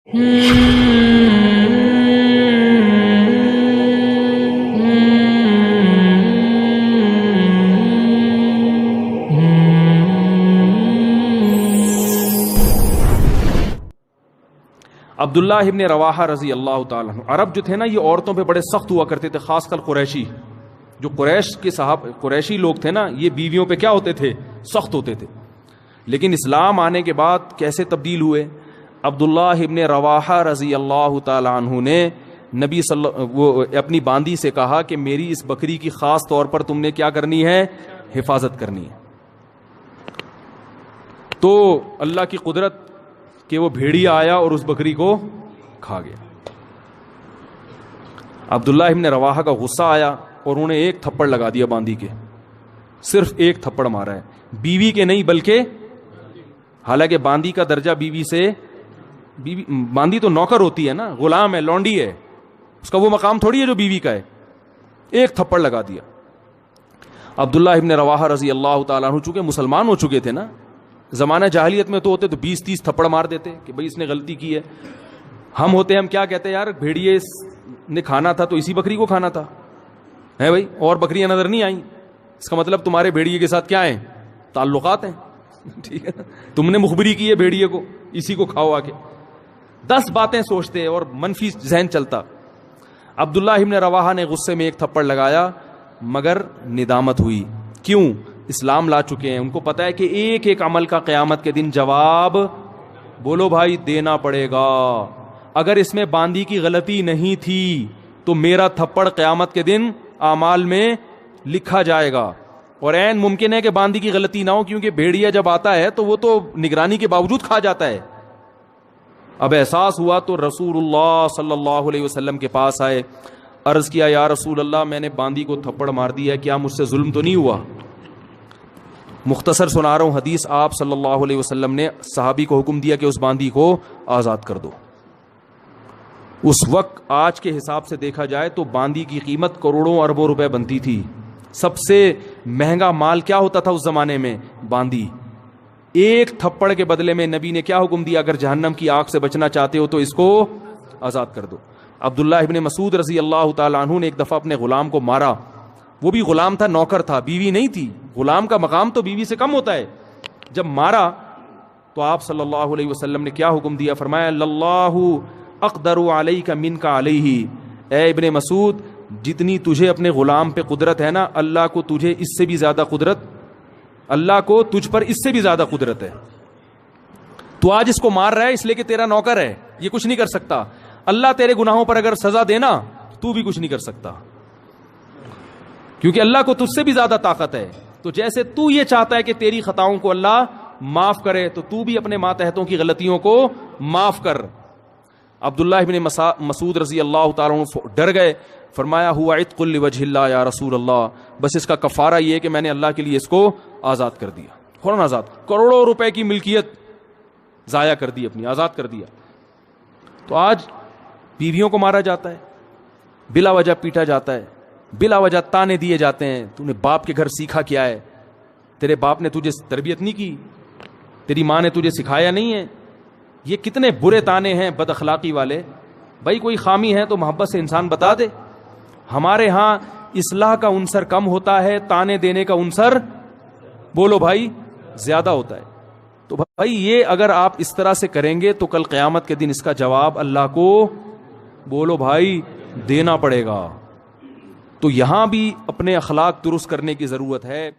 عبداللہ ابن رواحہ رضی اللہ تعالیٰ عنہ، عرب جو تھے نا یہ عورتوں پہ بڑے سخت ہوا کرتے تھے، خاص کر قریشی، جو قریشی لوگ تھے نا یہ بیویوں پہ کیا ہوتے تھے؟ سخت ہوتے تھے۔ لیکن اسلام آنے کے بعد کیسے تبدیل ہوئے؟ عبداللہ ابن رواحہ رضی اللہ تعالیٰ عنہ نے اپنی باندی سے کہا کہ میری اس بکری کی خاص طور پر تم نے کیا کرنی ہے؟ حفاظت کرنی ہے۔ تو اللہ کی قدرت کہ وہ بھیڑیا آیا اور اس بکری کو کھا گیا۔ عبداللہ ابن رواحہ کا غصہ آیا اور انہوں نے ایک تھپڑ لگا دیا باندی کے، صرف ایک تھپڑ مارا ہے، بیوی کے نہیں بلکہ، حالانکہ باندی کا درجہ بیوی سے، باندی تو نوکر ہوتی ہے نا، غلام ہے، لونڈی ہے، اس کا وہ مقام تھوڑی ہے جو بیوی کا ہے۔ ایک تھپڑ لگا دیا۔ عبداللہ ابن رواحہ رضی اللہ تعالیٰ عنہ چونکہ مسلمان ہو چکے تھے نا، زمانہ جاہلیت میں تو ہوتے تو 20-30 تھپڑ مار دیتے کہ بھئی اس نے غلطی کی ہے۔ ہم ہوتے ہم کیا کہتے ہیں؟ یار بھیڑیے نے کھانا تھا تو اسی بکری کو کھانا تھا، ہے بھائی، اور بکریاں نظر نہیں آئیں، اس کا مطلب تمہارے بھیڑیے کے ساتھ کیا ہیں؟ تعلقات ہیں، ٹھیک ہے، تم نے مخبری کی ہے بھیڑیے کو، اسی کو کھاؤ آ کے۔ 10 باتیں سوچتے اور منفی ذہن چلتا۔ عبداللہ ابن رواحہ نے غصے میں ایک تھپڑ لگایا، مگر ندامت ہوئی۔ کیوں؟ اسلام لا چکے ہیں، ان کو پتا ہے کہ ایک ایک عمل کا قیامت کے دن جواب، بولو بھائی، دینا پڑے گا۔ اگر اس میں باندی کی غلطی نہیں تھی تو میرا تھپڑ قیامت کے دن اعمال میں لکھا جائے گا، اور عین ممکن ہے کہ باندی کی غلطی نہ ہو، کیونکہ بھیڑیا جب آتا ہے تو وہ تو نگرانی کے باوجود کھا جاتا ہے۔ اب احساس ہوا تو رسول اللہ صلی اللہ علیہ وسلم کے پاس آئے، عرض کیا یا رسول اللہ میں نے باندی کو تھپڑ مار دیا، کیا مجھ سے ظلم تو نہیں ہوا؟ مختصر سنا رہا ہوں حدیث۔ آپ صلی اللہ علیہ وسلم نے صحابی کو حکم دیا کہ اس باندی کو آزاد کر دو۔ اس وقت آج کے حساب سے دیکھا جائے تو باندی کی قیمت کروڑوں اربوں روپے بنتی تھی۔ سب سے مہنگا مال کیا ہوتا تھا اس زمانے میں؟ باندی۔ ایک تھپڑ کے بدلے میں نبی نے کیا حکم دیا؟ اگر جہنم کی آگ سے بچنا چاہتے ہو تو اس کو آزاد کر دو۔ عبداللہ ابن مسعود رضی اللہ تعالی عنہ نے ایک دفعہ اپنے غلام کو مارا، وہ بھی غلام تھا، نوکر تھا، بیوی نہیں تھی، غلام کا مقام تو بیوی سے کم ہوتا ہے۔ جب مارا تو آپ صلی اللہ علیہ وسلم نے کیا حکم دیا؟ فرمایا اللہ اقدر علیک منک علیہ، اے ابن مسعود جتنی تجھے اپنے غلام پہ قدرت ہے نا، اللہ کو تجھے اس سے بھی زیادہ قدرت، اللہ کو تجھ پر اس سے بھی زیادہ قدرت ہے۔ تو آج اس کو مار رہا ہے اس لیے کہ تیرا نوکر ہے، یہ کچھ نہیں کر سکتا۔ اللہ تیرے گناہوں پر اگر سزا دینا تو بھی کچھ نہیں کر سکتا، کیونکہ اللہ کو تجھ سے بھی زیادہ طاقت ہے۔ تو جیسے تو یہ چاہتا ہے کہ تیری خطاؤں کو اللہ معاف کرے، تو تو بھی اپنے ماتحتوں کی غلطیوں کو معاف کر۔ عبداللہ ابن مسعود رضی اللہ تعالیٰ عنہ ڈر گئے، فرمایا ہوا عتق لوجہ اللہ یا رسول اللہ، بس اس کا کفارہ یہ ہے کہ میں نے اللہ کے لیے اس کو آزاد کر دیا، فوراً آزاد، کروڑوں روپے کی ملکیت ضائع کر دی اپنی، آزاد کر دیا۔ تو آج بیویوں کو مارا جاتا ہے، بلا وجہ پیٹا جاتا ہے، بلا وجہ تانے دیے جاتے ہیں۔ تو نے باپ کے گھر سیکھا کیا ہے؟ تیرے باپ نے تجھے تربیت نہیں کی، تیری ماں نے تجھے سکھایا نہیں ہے۔ یہ کتنے برے تانے ہیں بد اخلاقی والے۔ بھائی کوئی خامی ہے تو محبت سے انسان بتا دے۔ ہمارے ہاں اصلاح کا عنصر کم ہوتا ہے، تانے دینے کا عنصر، بولو بھائی، زیادہ ہوتا ہے۔ تو بھائی یہ اگر آپ اس طرح سے کریں گے تو کل قیامت کے دن اس کا جواب اللہ کو، بولو بھائی، دینا پڑے گا۔ تو یہاں بھی اپنے اخلاق درست کرنے کی ضرورت ہے۔